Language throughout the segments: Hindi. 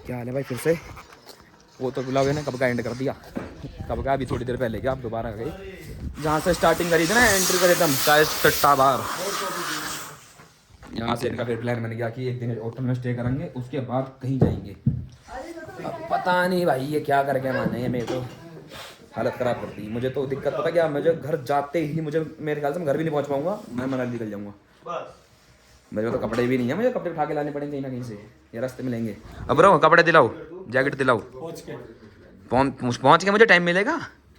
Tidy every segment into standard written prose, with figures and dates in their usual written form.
क्या हाल है भाई? फिर से वो तो ब्लॉग है ना, कब का एंड कर दिया, कब का, अभी थोड़ी देर पहले क्या आप दोबारा गए जहाँ से स्टार्टिंग करी थी ना, एंट्री करे थे हम चाहे सट्टा बार। यहाँ से इनका फिर प्लान बन गया कि एक दिन होटल में स्टे करेंगे, उसके बाद कहीं जाएंगे। अब पता नहीं भाई ये क्या करके माने, ये मेरे तो हालत ख़राब कर दी। मुझे तो दिक्कत पता क्या, मुझे घर जाते ही मुझे मेरे ख्याल से मैं घर भी नहीं पहुँच पाऊँगा, मैं मनाली निकल जाऊँगा। मेरे को तो कपड़े भी नहीं है, मुझे कपड़े उठा के लाने पड़ेंगे कहीं ना कहीं से, ये रास्ते में लेंगे। अब रहो कपड़े दिलाओ, जैकेट दिलाओ। पहुँच के मुझे टाइम मिलेगा?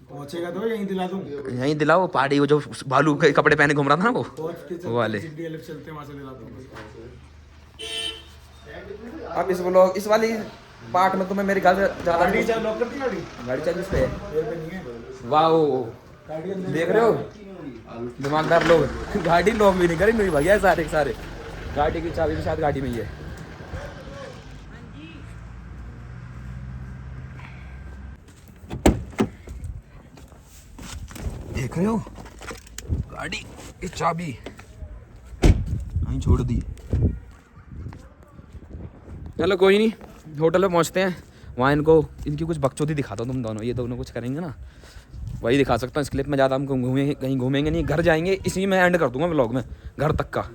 पहुंचेगा तो यहीं दिला दूं। यहीं दिलाओ, पहाड़ी वो जो भालू के कपड़े पहने घूम रहा था ना वो वाले। चलते वहां से दिला दूंगा। अब इस वाली पार्ट में तुम्हें मेरे ख्याल से ज़्यादा लॉक कर दी गाड़ी चल जिस पे नहीं है। वाह, देख रहे हो दिमागदार लोग, गाड़ी लॉक भी नहीं करी, नहीं भैया सारे सारे गाड़ी की चाबी भी शायद गाड़ी में ही है। देख रहे हो गाड़ी की चाबी वहीं छोड़ दी। चलो कोई नहीं, होटल में पहुंचते हैं, वहाँ इनको इनकी कुछ बकचोदी दिखाता हूँ। तुम दोनों, ये दोनों कुछ करेंगे ना वही दिखा सकता हूँ। इस क्लिप में ज़्यादा हम कहीं घूमेंगे नहीं, घर जाएंगे, इसी में एंड कर दूंगा व्लॉग में, घर तक का।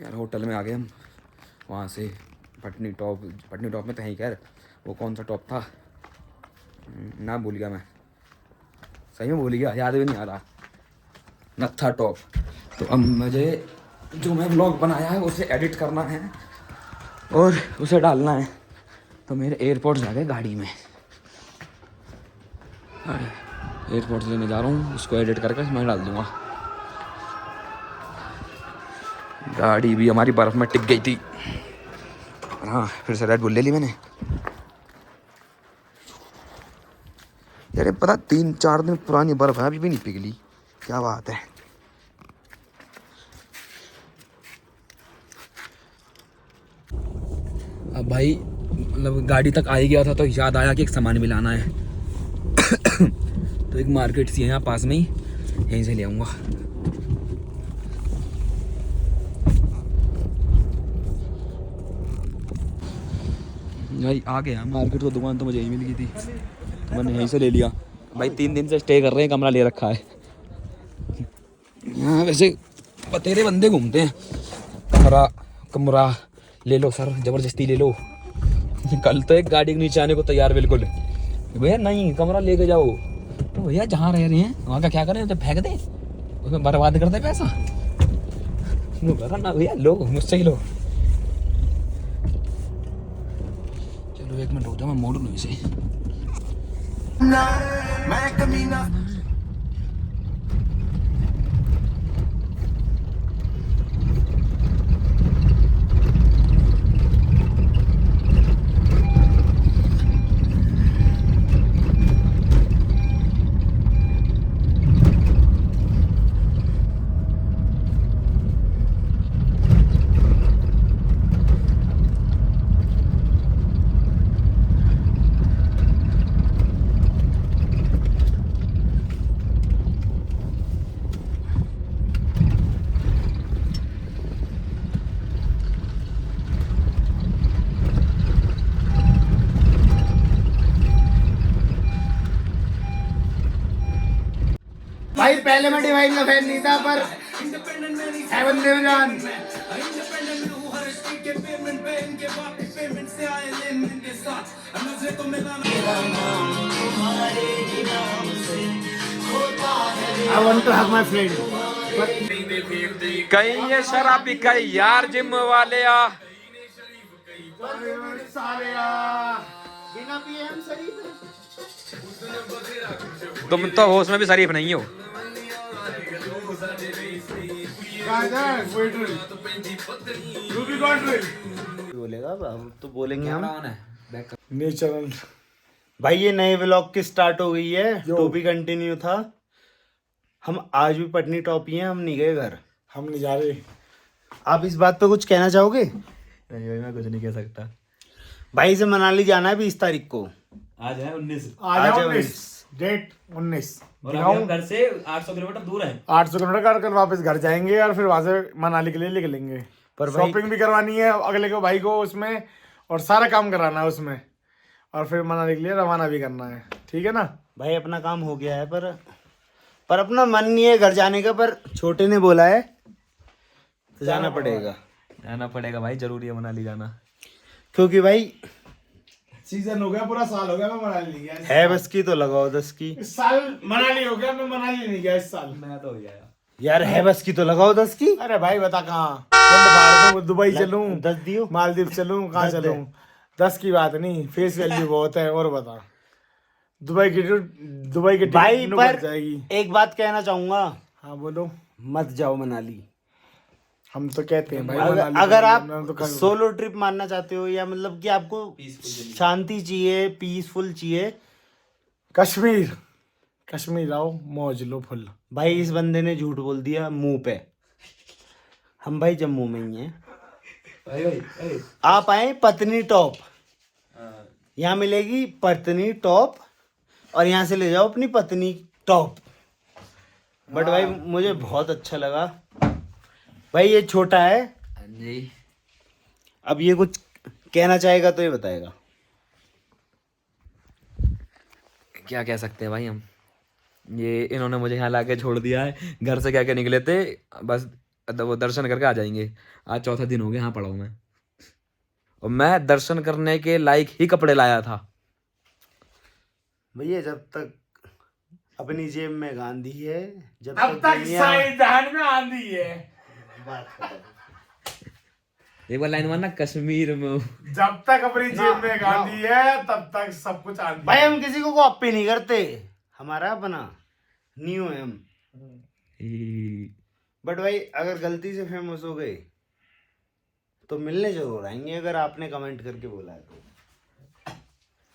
यार होटल में आ गए हम, वहाँ से पटनी टॉप में कहीं खैर वो कौन सा टॉप था ना, भूल गया मैं, सही में भूल गया, याद भी नहीं आ रहा, नत्था टॉप। तो अब मुझे जो मैं व्लॉग बनाया है उसे एडिट करना है और उसे डालना है, तो मेरे एयरपोर्ट्स आ गए गाड़ी में, एयरपोर्ट्स लेने जा रहा हूँ, उसको एडिट करके मैं डाल दूँगा। गाड़ी भी हमारी बर्फ़ में टिक गई थी। हाँ फिर से रेड बुल ले ली मैंने। यार पता 3-4 दिन पुरानी बर्फ़ है, अभी भी नहीं पिघली, क्या बात है। अब भाई मतलब गाड़ी तक आ ही गया था तो याद आया कि एक सामान भी लाना है तो एक मार्केट सी है यहाँ पास में ही, यहीं से ले आऊँगा। भाई आ गया मार्केट, तो दुकान तो मुझे यहीं मिल गई थी, तो मैंने यहीं से ले लिया। भाई 3 दिन से स्टे कर रहे हैं, कमरा ले रखा है यहाँ। वैसे बतेरे बंदे घूमते हैं, कमरा ले लो सर, ज़बरदस्ती ले लो। कल तो एक गाड़ी के नीचे आने को तैयार बिल्कुल, भैया नहीं कमरा लेके जाओ, तो भैया जहाँ रह रहे हैं वहाँ का क्या करें, तो फेंक दें, उसमें बर्बाद कर दे पैसा, ना भैया लो मुझसे ही लो। चलो 1 मिनट रुक जाओ, मैं मोड़ लूँ इसे। मैं कमीना भाई पहले मैं डिवाइन का फैन नहीं था, पर haven देवजान I want to hug my friend. कहीं ये शराबी कहीं यार जिम वाले आ, बिना पिए हम शरीफ तुम तो होश में भी शरीफ नहीं हो। बोलेगा, हम तो बोलेंगे हम है नेचुरल। भाई ये नए व्लॉग की स्टार्ट हो गई है, तो भी कंटिन्यू था। हम आज भी पटनी टॉप ही हैं, हम नहीं गए घर, हम नहीं जा रहे। आप इस बात पे कुछ कहना चाहोगे? नहीं भाई मैं कुछ नहीं कह सकता। भाई से मनाली जाना है 20 तारीख को। आज है 19। आज 19 डेट 19 और अभी हम घर से 800 किलोमीटर दूर हैं। 800 किलोमीटर कर वापस घर जाएंगे और फिर वहां से मनाली के लिए निकलेंगे। पर भाई- शॉपिंग भी करवानी है अगले को भाई को उसमें, और सारा काम कराना है उसमें, और फिर मनाली के लिए रवाना भी करना है। ठीक है ना भाई अपना काम हो गया है, पर अपना मन नहीं है घर जाने का, पर छोटे ने बोला है तो जाना पड़ेगा भाई, जरूरी है मनाली जाना। क्योंकि भाई सीजन हो गया, पूरा साल हो गया मैं मनाली नहीं गया। है बस की तो लगाओ 10 की। इस साल मनाली हो गया, मैं मनाली नहीं गया इस साल। मैं तो हो गया यार है बस की तो लगाओ 10 की। अरे भाई बता कहाँ, दुबई चलूं, 10 दियो। मालदीव चलूं, कहाँ 10 दे। चलूं? 10 की बात नहीं, फेस वैल्यू बहुत है। और बता दुबई की भाई टिकट पर बढ़ जाएगी। एक बात कहना चाहूंगा, हाँ बोलो। मत जाओ मनाली। हम तो कहते हैं भाई अगर मनाली अगर जाएंगे, आप मैं तो कल- सोलो ट्रिप मारना चाहते हो, या मतलब कि आपको शांति चाहिए, पीसफुल चाहिए, कश्मीर आओ, मौज लो फुल। भाई इस बंदे ने झूठ बोल दिया मुंह पे। हम भाई जम्मू में ही हैं। भाई आप आए पत्नी टॉप, यहाँ मिलेगी पत्नी टॉप, और यहाँ से ले जाओ अपनी पत्नी टॉप। बट भाई मुझे बहुत अच्छा लगा। भाई ये छोटा है, जी अब ये कुछ कहना चाहेगा तो ये बताएगा। क्या कह सकते हैं भाई हम, ये इन्होंने मुझे यहाँ लाके छोड़ दिया है। घर से क्या क्या निकले थे, बस वो दर्शन करके आ जाएंगे। आज चौथा दिन हो गया यहाँ पड़ा हूँ मैं, और मैं दर्शन करने के लायक ही कपड़े लाया था। भैया जब तक अपनी जेब में गांधी है, जब अब तक दुनिया- संविधान में आंधी है। एक बार लाइन मारना, कश्मीर में हूँ। जब तक अपनी जेब में गांधी है तब तक सब कुछ आंधी भाई है। हम किसी को कॉपी नहीं करते, हमारा अपना न्यू है हम। बट भाई अगर गलती से फेमस हो गए तो मिलने जरूर आएंगे, अगर आपने कमेंट करके बोला है तो,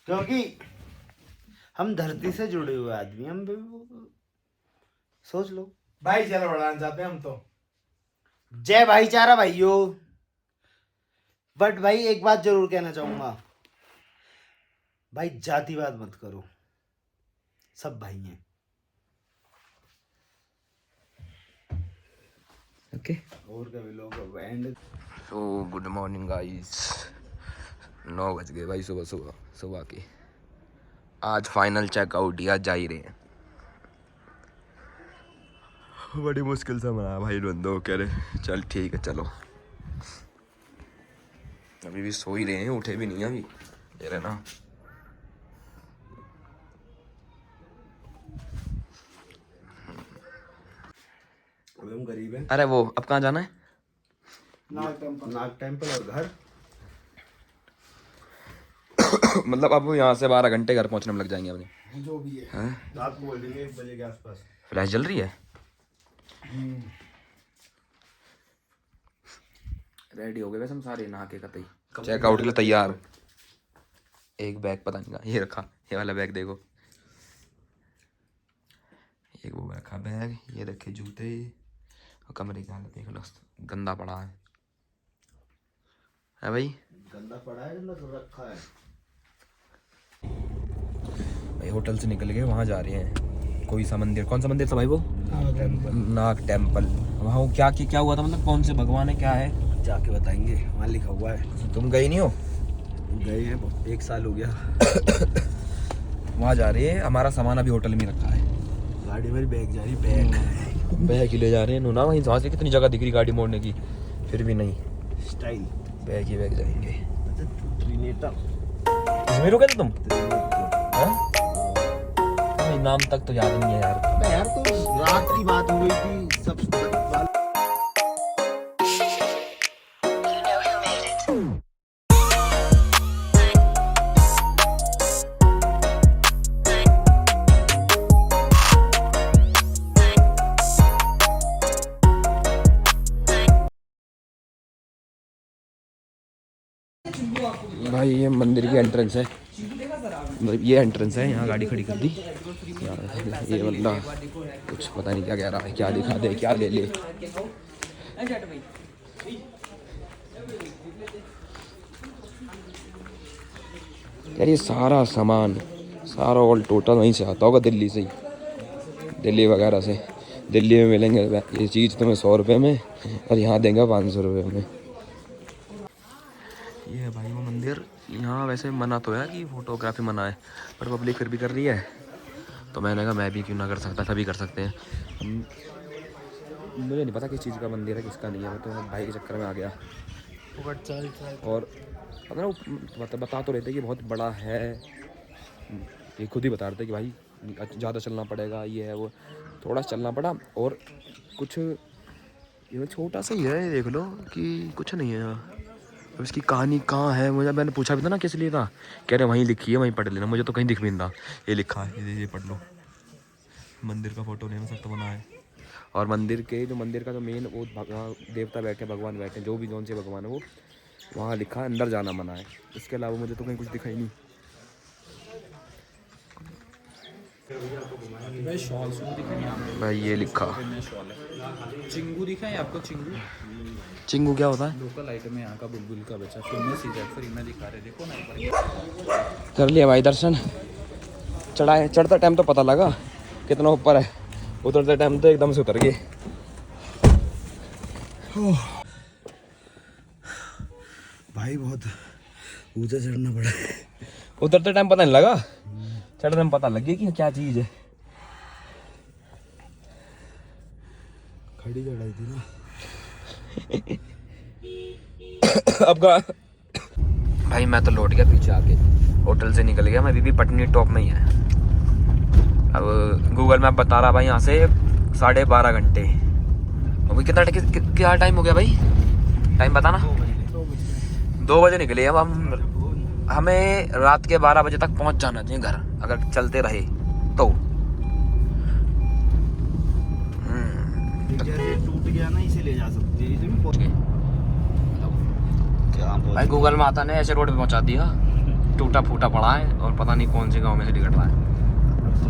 क्योंकि हम धरती से जुड़े हुए आदमी, हम सोच लो। भाई चलो बढ़ाना चाहते हैं हम तो। जय भाईचारा भाइयों। बट भाई एक बात जरूर कहना चाहूंगा, भाई जातिवाद मत करो, सब भाई हैं। ओके, और कभी लोग अब and. So good morning guys, 9 बज गए भाई सुबह के। आज फाइनल चेकआउट या जा ही रहे हैं। बड़ी मुश्किल से मनाया भाई बंदो, कह रहे चल ठीक है चलो। अभी भी सो ही रहे हैं, उठे भी नहीं अभी, दे रहे ना। अभी हम गरीब हैं। अरे वो अब कहाँ जाना है? नाग टेम्पल और घर। मतलब अब यहाँ से 12 घंटे घर पहुँचने में लग जाएंगे अपने। जो भी है हैं? रात को बोल देंगे 1 बजे के आसपास। फ्लैश जल रही है। रेडी हो गए वैसे हम सारे, नहा के कतई चेकआउट के लिए तैयार। एक बैग पता नहीं कहाँ ये रखा, ये वाला बैग देखो, एक वो रखा बैग, ये रखे जूते, और कमरे की हालत देख लो, गंदा पड़ा है भाई। गंदा पड़ा है, गंदा तो रखा है। भाई होटल से निकल गए, वहाँ जा रहे हैं कोई सा मंदिर। कौन सा मंदिर था भाई वो? नाग टेम्पल। वहाँ क्या हुआ था, मतलब कौन से भगवान है, क्या है? जाके बताएंगे, वहाँ लिखा हुआ है। तुम गए नहीं हो? गए हैं, 1 साल हो गया। वहाँ जा रही है, हमारा सामान अभी होटल में रखा है। गाड़ी में बैग जा रही, बैग ही ले जा रहे हैं ना, वहीं से कितनी जगह दिख रही गाड़ी मोड़ने की, फिर भी नहीं, स्टाइल बैग ही बैग जाएंगे। त्रिनेता इसमें रुके थे तुम? हाँ? अरे नाम तक तो याद नहीं है यार। यार तो रात की बात हो गई थी सब। भाई ये मंदिर की एंट्रेंस है, मतलब ये एंट्रेंस है, यहाँ गाड़ी खड़ी कर दी। ये बंदा कुछ पता नहीं क्या कह रहा है, क्या दिखा दे क्या ले ले। यार ये सारा सारा ऑल टोटल वहीं से आता होगा, दिल्ली से ही, दिल्ली वगैरह से। दिल्ली में मिलेंगे ये चीज़ तुम्हें 100 रुपये में और यहाँ देंगे 500 रुपये में। ये है भाई वो मंदिर। यहाँ वैसे मना तो है कि फ़ोटोग्राफी मना है, पर पब्लिक फिर भी कर रही है, तो मैंने कहा मैं भी क्यों ना कर सकता, सभी कर सकते हैं। मुझे नहीं पता किस चीज़ का मंदिर है किसका नहीं है, मैं तो भाई के चक्कर में आ गया। और पता ना बता तो रहे थे कि बहुत बड़ा है, ये खुद ही बता रहे थे कि भाई ज़्यादा चलना पड़ेगा, ये है वो, थोड़ा चलना पड़ा। और कुछ ये छोटा सा ही है, ये देख लो कि कुछ नहीं है यहाँ। अब इसकी कहानी कहाँ है, मैंने पूछा भी था ना किस लिए था, कह रहे वहीं लिखी है, वहीं पढ़ लेना। मुझे तो कहीं दिख भी नहीं था, ये लिखा है, ये पढ़ लो। मंदिर का फोटो नहीं सख्त बना है, और मंदिर का जो मेन वो देवता बैठे, भगवान बैठे, जो भी जौन से भगवान है वो वहाँ लिखा है, अंदर जाना मना है। इसके अलावा मुझे तो कहीं कुछ दिखा ही नहीं। भाई ये लिखा चिंगू दिखा है आपको? चिंगू चिंगू क्या होता है? लोकल आइटम है यहाँ का, बुलबुल का बच्चा, फेमस ही फ्री में दिखा रहे, देखो ना। कर लिया भाई दर्शन। चढ़ता टाइम तो पता लगा कितना ऊपर है, उतरते टाइम तो एकदम से उतर गए। भाई बहुत ऊंचा चढ़ना पड़ा। उतरते टाइम पता नहीं लगा, चढ़ते टाइम पता लग गया कि क्या चीज़ है। खड़ी चढ़ाई थी ना। अब भाई मैं तो लौट गया पीछे आके, होटल से निकल गया मैं, अभी भी पटनी टॉप में ही है। अब गूगल मैप बता रहा भाई यहाँ से 12.5 घंटे। अभी क्या टाइम हो गया भाई, टाइम बताना। 2 बजे निकले। अब हमें रात के 12 बजे तक पहुँच जाना चाहिए घर, अगर चलते रहे तो। टूट गया ना, इसे ले जा सकते हैं। भाई गूगल माता ने ऐसे रोड पे पहुंचा दिया, टूटा फूटा पड़ा है और पता नहीं कौन से गांव में से निकल रहा है।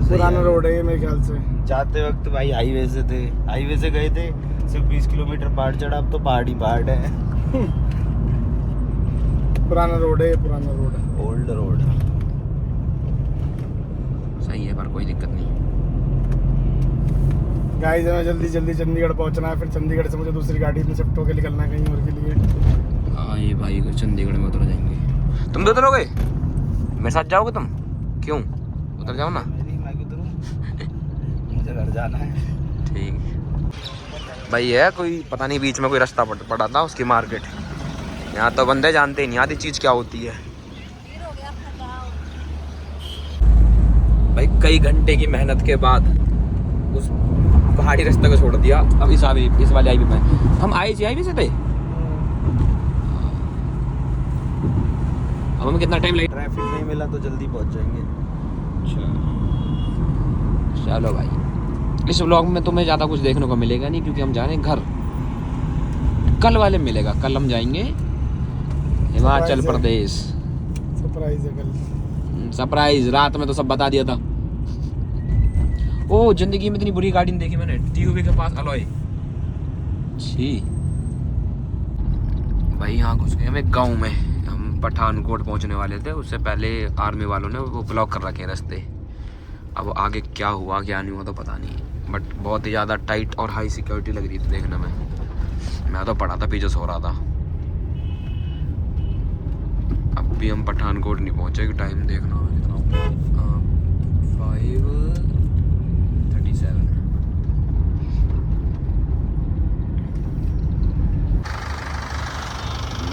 पुराना रोड है ये मेरे ख्याल से। जाते वक्त भाई हाईवे से गए थे, सिर्फ 20 किलोमीटर पहाड़ चढ़ा, अब तो पहाड़ ही पहाड़ है। पुराना रोड है, पुराना रोड है, ओल्ड रोड। सही है, पर कोई दिक्कत नहीं। गाइस हमें जल्दी चंडीगढ़ पहुंचना है, फिर चंडीगढ़ से मुझे दूसरी गाड़ी में शिफ्ट होकर निकलना है कहीं और के लिए। हाँ ये भाई चंडीगढ़ में उतर जाएंगे। तुम तो उतरोगे, मेरे साथ जाओगे तुम? क्यों, उतर जाओ ना। मुझे घर जाना है। ठीक भाई है, कोई पता नहीं बीच में कोई रास्ता पड़ा था उसकी मार्केट। यहाँ तो बंदे जानते ही नहीं आधी चीज़ क्या होती है। भाई कई घंटे की मेहनत के बाद उस पहाड़ी रास्ते को छोड़ दिया। अब इस वाले हाईवे में हम आए से थे। अब हमें कितना टाइम लगेगा? ट्रैफिक नहीं मिला तो जल्दी पहुंच जाएंगे। चलो भाई, इस व्लॉग में तुम्हें ज़्यादा कुछ देखने को मिलेगा नहीं, क्योंकि हम जा रहे हैं घर। कल वाले में मिलेगा, कल हम जाएंगे हिमाचल प्रदेश। सरप्राइज है कल। सरप्राइज, रात में तो सब बता दिया था। ओ जिंदगी में इतनी बुरी गाड़ी नहीं देखी मैंने, टीयूवी के पास अलॉय। छी भाई यहाँ घुस गए हम एक गाँव में। हम पठानकोट पहुँचने वाले थे, उससे पहले आर्मी वालों ने वो ब्लॉक कर रखे हैं रास्ते। अब आगे क्या हुआ क्या नहीं हुआ तो पता नहीं, बट बहुत ही ज़्यादा टाइट और हाई सिक्योरिटी लग रही थी देखने में। मैं तो पड़ा था, पीछे सो रहा था। अब भी हम पठानकोट नहीं पहुँचे, टाइम देखना होगा कितना होगा। 5:37।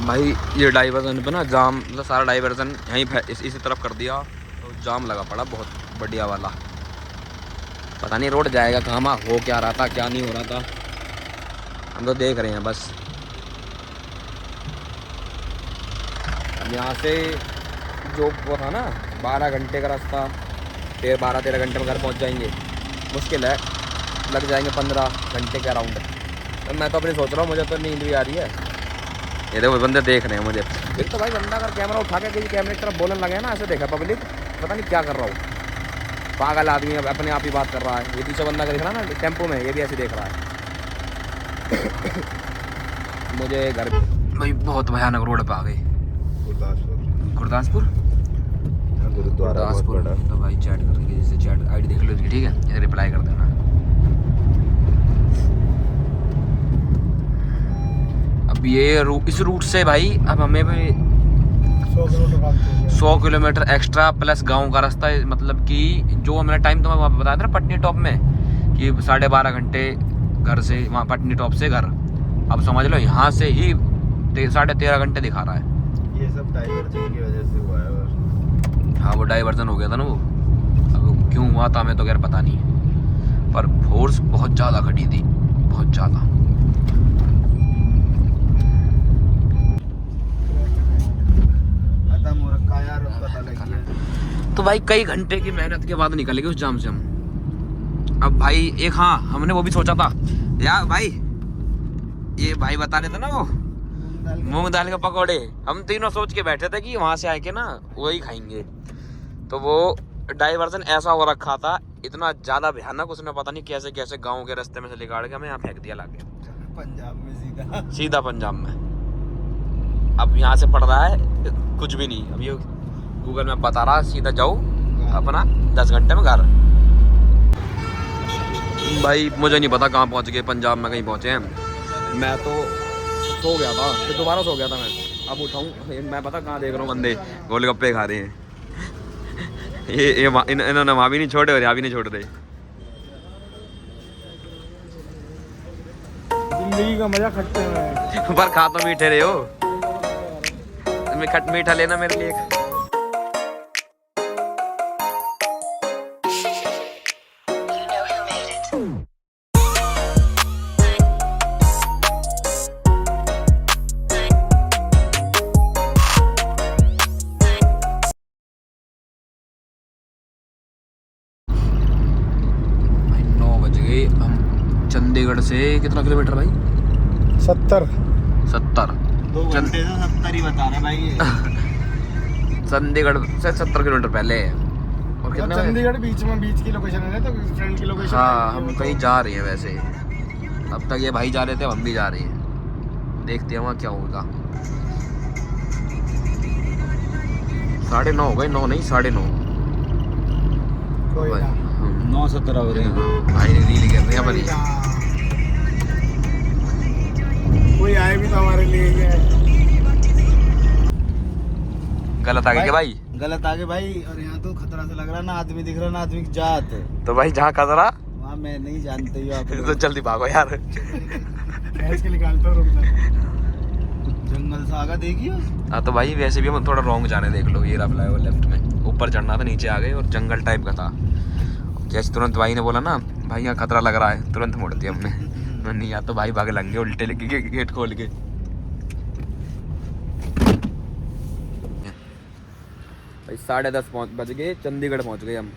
भाई ये डाइवर्जन पे ना जाम, मतलब सारा डाइवर्जन यहीं इसी तरफ कर दिया, तो जाम लगा पड़ा बहुत बढ़िया वाला। पता नहीं रोड जाएगा कहाँ, हो क्या रहा था क्या नहीं हो रहा था, हम तो देख रहे हैं बस। अब यहाँ से जो वो था ना 12 घंटे का रास्ता, 12-13 घंटे में घर पहुँच जाएंगे। मुश्किल है, लग जाएंगे 15 घंटे के अराउंड। तो मैं तो अपनी सोच रहा हूँ, मुझे तो नींद भी आ रही है। ये देखो बंदे देख रहे हैं मुझे। एक तो भाई बंदा अगर कैमरा उठा के किसी कैमरे की तरफ बोलने लगे ना, ऐसे देखा पब्लिक पता नहीं क्या कर रहा हूँ। पागल आदमी अपने आप ही बात कर रहा है। ये पीछे बंदा देख रहा है ना टेम्पो में, ये भी ऐसे देख रहा है। मुझे घर भाई बहुत भयानक रोड पे आ गई। गुरदासपुर गुरुदासपुर। तो भाई चैट करके जैसे चैट आईडी देख लो इसकी, ठीक है, रिप्लाई कर देना। अब ये इस रूट से भाई अब हमें भी 100 किलोमीटर एक्स्ट्रा प्लस गांव का रास्ता है। मतलब कि जो मैंने टाइम तुम्हें वहाँ पे बताया था ना पटनी टॉप में कि 12.5 घंटे घर से वहाँ पटनी टॉप से घर, अब समझ लो यहाँ से ही 13.5 घंटे दिखा रहा है। ये सब डाइवर्जन की वजह से हुआ है। हाँ वो डाइवर्जन हो गया था ना वो, अब क्यों हुआ था हमें तो खैर पता नहीं है, पर फोर्स बहुत ज़्यादा खड़ी थी, बहुत ज़्यादा। तो भाई कई घंटे की मेहनत के बाद निकलेंगे उस जाम से हम। अब भाई एक हाँ हमने वो भी सोचा था यार भाई, ये भाई बता रहे थे ना वो मूंग दाल के पकौड़े, हम तीनों सोच के बैठे थे कि वहां से आके ना वही खाएंगे। तो वो डाइवर्जन ऐसा हो रखा था, इतना ज्यादा भयानक, उसने पता नहीं कैसे कैसे गांव के रास्ते में से निकाल के हमें यहाँ फेंक दिया लाके पंजाब में सीधा पंजाब में। अब यहाँ से पड़ रहा है कुछ भी नहीं, अब ये गूगल मैप बता रहा सीधा जाओ अपना 10 घंटे में घर। भाई मुझे नहीं पता कहाँ पहुँच गए, पंजाब में कहीं पहुँचे हैं। मैं तो सो गया था, फिर दोबारा सो गया था मैं, अब उठाऊँ मैं पता कहाँ देख रहा हूँ बंदे गोलगप्पे खा रहे हैं। इन्होंने वहाँ भी नहीं छोड़े और यहाँ भी नहीं छोड़ रहे। जिंदगी का मजा खट्टे में है। पर खा तो मीठे रहे हो, मैं खट मीठा लेना मेरे लिए। चंडीगढ़ से कितना किलोमीटर भाई? 70 2 घंटे से 70 ही बता रहे भाई ये। चंडीगढ़ से 70 किलोमीटर पहले है। और कितने चंडीगढ़ बीच में, बीच की लोकेशन है ना, तो फ्रेंड की लोकेशन। हाँ हम कहीं जा रहे हैं वैसे, अब तक ये भाई जा रहे थे, हम भी जा रहे हैं, देखते हैं वहाँ क्या होगा। 9:30 हो गए, 9 नहीं 9:30। कोई ना। 9:17 हो रहे हैं भाई रील कर रहे हैं अपनी। कोई आए भी तो हमारे लिए ही है। गलत आ गए क्या भाई? गलत आगे भाई, और यहाँ तो खतरा से लग रहा ना, आदमी दिख रहा ना आदमी की जात। तो भाई जहाँ खतरा वहाँ मैं नहीं जानते ही आप तो जल्दी भागो यार। भैंस के निकालता हूँ, रुक जा। जंगल से आगा देखिए। हाँ तो भाई वैसे भी हम थोड़ा रॉन्ग जाने देख लो, ये रहा फ्लाईओवर लेफ्ट में, ऊपर चढ़ना था नीचे आ गए और जंगल टाइप का था। जैसे तुरंत भाई ने बोला ना भाई यहाँ खतरा लग रहा है, तुरंत मोड़ दिया हमने। नहीं या तो भाई भाग लंगे उल्टे लेके गेट खोल के। भाई 10:30 बज गए, चंडीगढ़ पहुँच गए हम।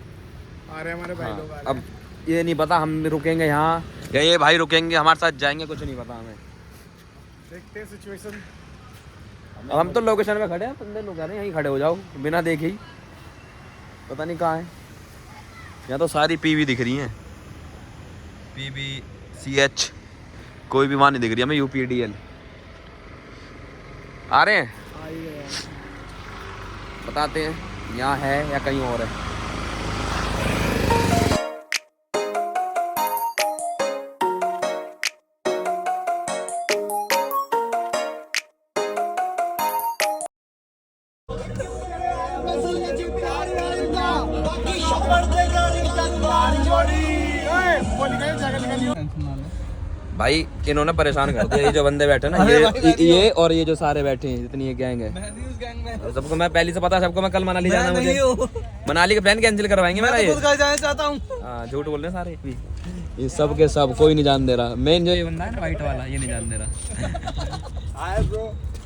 आ रहे हमारे भाई लोग। अब ये नहीं पता हम रुकेंगे यहाँ या ये भाई रुकेंगे हमारे साथ जाएंगे, कुछ नहीं पता हमें, देखते हैं सिचुएशन। अब हम तो लोकेशन में खड़े हैं, बंदे लोग कह रहे हैं यहीं खड़े हो जाओ बिना देखे ही, पता नहीं कहाँ है। यहाँ तो सारी पीवी दिख रही हैं, PBCH, कोई भी वहाँ नहीं दिख रही हमें। UPDL आ रहे हैं, बताते हैं यहाँ है या कहीं और है। भाई इन्होंने परेशान कर दिया, ये जो बंदे बैठे ना, ये और ये जो सारे बैठे हैं, जितनी ये गैंग है, सबको मैं पहले से पता है, सबको मैं कल मनाली जाना है मुझे। मनाली का प्लान कैंसिल करवाएंगे मेरा, ये जाना चाहता हूँ। हाँ झूठ बोल रहे हैं सारे, ये सब के सब कोई नहीं जान दे रहा। मेन जो ये बंदा है ना वाइट वाला, ये नहीं जान दे रहा।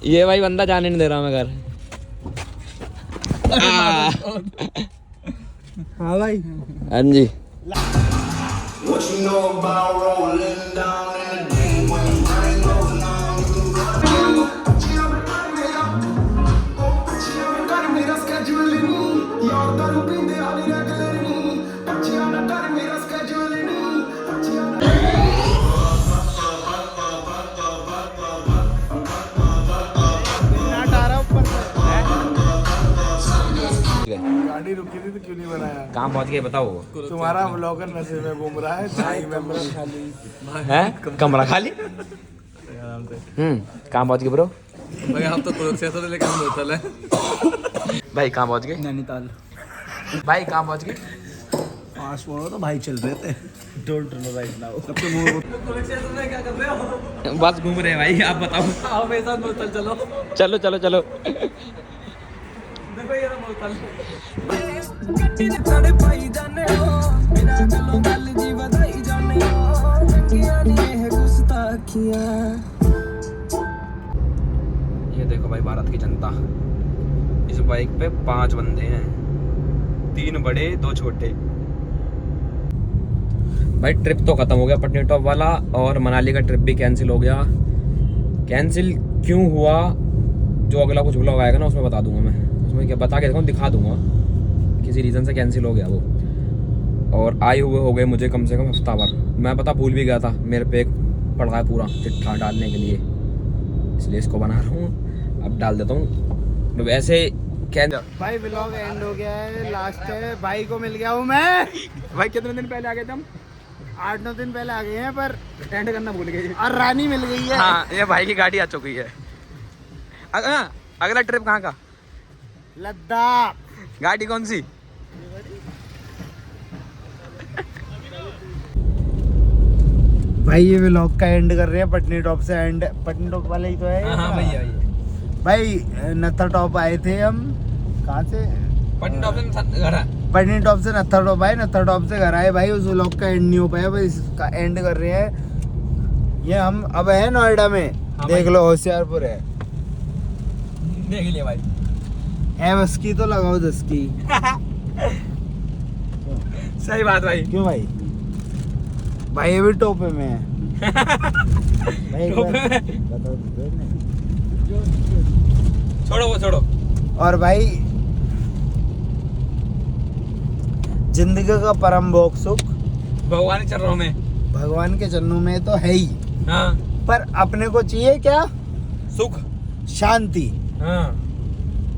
ये भाई बंदा जाने नहीं दे रहा मैं घर। हाँ भाई, हाँ जी। What you know about rolling down in the deep when the rain goes down? गाड़ी कहाँ पहुँच गए बताओ। तुम्हारा ब्लॉगर नशे में घूम रहा है, चाय में है कमरा खाली। कहाँ पहुँच गए ब्रो? भाई आप तो कुरुक्षेत्र से लेकर हम होटल है। भाई कहाँ पहुँच गए? नैनीताल भाई कहाँ पहुँच गए? पास पड़ो तो भाई चल रहे थे। Don't know right now. Kurukshetra में क्या कर रहे हो? बस घूम रहे हैं भाई, आप बताओ। आओ मेरे साथ बोतल चलो। चलो चलो चलो। देखो ये रहा बोतल। ये देखो भाई भारत की जनता। इस बाइक पे 5 बंदे हैं, 3 बड़े 2 छोटे। भाई ट्रिप तो खत्म हो गया पटनी टॉप वाला, और मनाली का ट्रिप भी कैंसिल हो गया। कैंसिल क्यों हुआ जो अगला कुछ ब्लॉग आएगा ना उसमें बता दूंगा मैं। उसमें क्या बता के देखो, दिखा दूंगा किसी रीज़न से कैंसिल हो गया वो। और आए हुए हो गए मुझे कम से कम हफ्ता भर। मैं पता भूल भी गया था, मेरे पे एक पड़ रहा है पूरा चिट्ठा डालने के लिए, इसलिए इसको बना रहा हूँ। अब डाल देता हूँ। वैसे क्या भाई व्लॉग एंड हो गया है, लास्ट है। भाई को मिल गया हूँ मैं। भाई कितने दिन पहले आ गए थे हम? 8-9 दिन पहले आ गए हैं, पर एंड करना भूल गए। और रानी मिल गई है। हाँ ये भाई की गाड़ी आ चुकी है। अगला ट्रिप कहाँ का? लद्दाख। गाड़ी कौन सी? भाई ये व्लॉग का एंड कर रहे हैं पटनी टॉप से। एंड पटनी टॉप वाले ही तो है। हाँ भैया भाई नत्था टॉप आए थे हम। कहाँ से? पटनी टॉप से घर है। पटनी टॉप से नत्था टॉप आए, नत्था टॉप से घर आए। भाई उस व्लॉग का एंड नहीं हो पाया, भाई इसका एंड कर रहे हैं। ये हम अब है नोएडा में। हाँ देख लो होशियारपुर है। देख लिया भाई। है बस की तो लगाओ 10 की। सही बात भाई। क्यों भाई? भाई ये भी टोपे में है। भाई एक बार बताओ तो नहीं। छोड़ो वो छोड़ो। और भाई जिंदगी का परम भोग सुख भगवान के चरणों में। भगवान के चरणों में तो है ही, हाँ पर अपने को चाहिए क्या? सुख। शांति। हाँ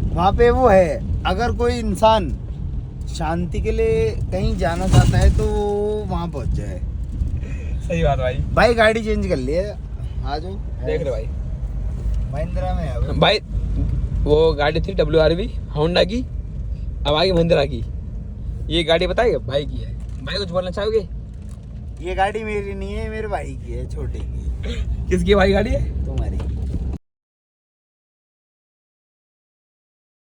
वहाँ पे वो है। अगर कोई इंसान शांति के लिए कहीं जाना चाहता है तो वहाँ पहुँच जाए। सही बात भाई। भाई गाड़ी चेंज कर लिए, आ जाओ। देख रहे भाई। महिंद्रा में है वो। भाई वो गाड़ी थी WRV होंडा की, अब आगे महिंद्रा की। ये गाड़ी बताइए भाई की है। भाई कुछ बोलना चाहोगे? ये गाड़ी मेरी नहीं है, मेरे भाई की है, छोटे की। किसकी भाई गाड़ी है? तुम्हारी।